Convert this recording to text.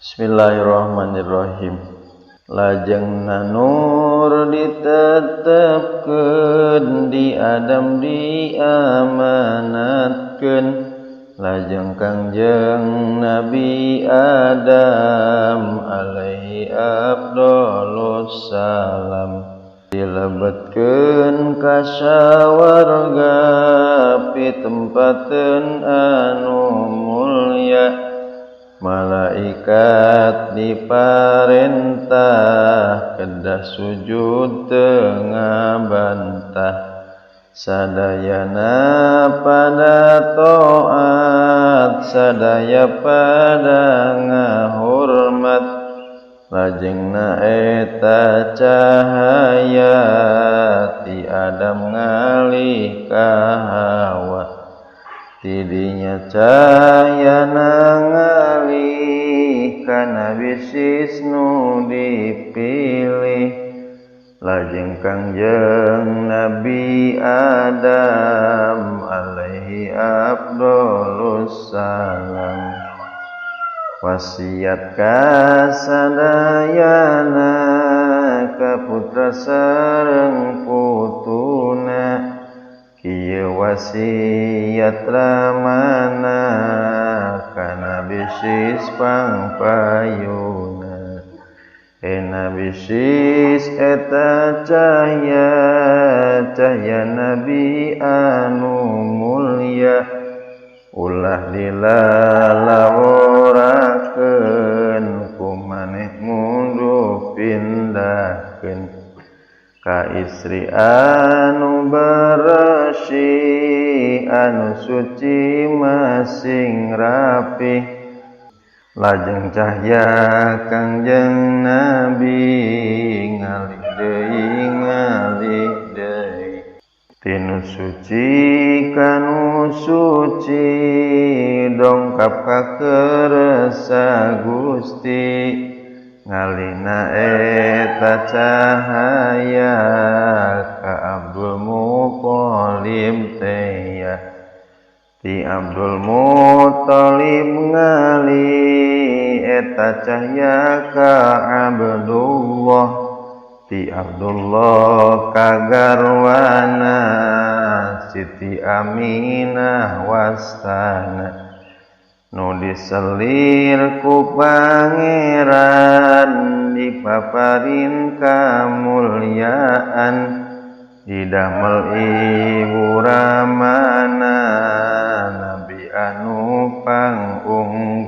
Bismillahirrahmanirrahim. Lajengna nur ditetepkeun di Adam diamanatkeun, lajeng Kangjeng Nabi Adam alaihi afdhalus salam dilebetkeun ka sawarga pitempateun anu mulya. Malaikat diparentah kedah sujud teu ngabantah, sadayana pada taat, sadaya pada ngahormat. Lajengna eta cahaya ti Adam ngalih ka Hawa, tidinya cahayana ngalih ka Nabi Sisnu dipilih. Lajeng Kangjeng Nabi Adam alaihi afdhalus salam wasiat ka sadayana ka putra sareng putuna, kieu wasiat ramana kana bisis pangpayuna. Nabi sis eta cahya Nabi anu mulya, ulah dilalaworakeun ku maneh munduh pindahkeun ka istri anu bersih, anu suci masing rapih. Lajeng cahya Kangjeng Nabi ngalih deui tinu suci kanu suci, dongkap ka kersa Gusti. Ngalihna eta cahaya ka Abdul Muthalib teya, ti Abdul Muthalib ngalih eta cahya ka Abdullah, ti Abdullah ka garwana Siti Aminah wastana. Nu diselir ku pangeran, dipaparin kamulyaan, didamel ibu ramana Nabi anu pangunggulan.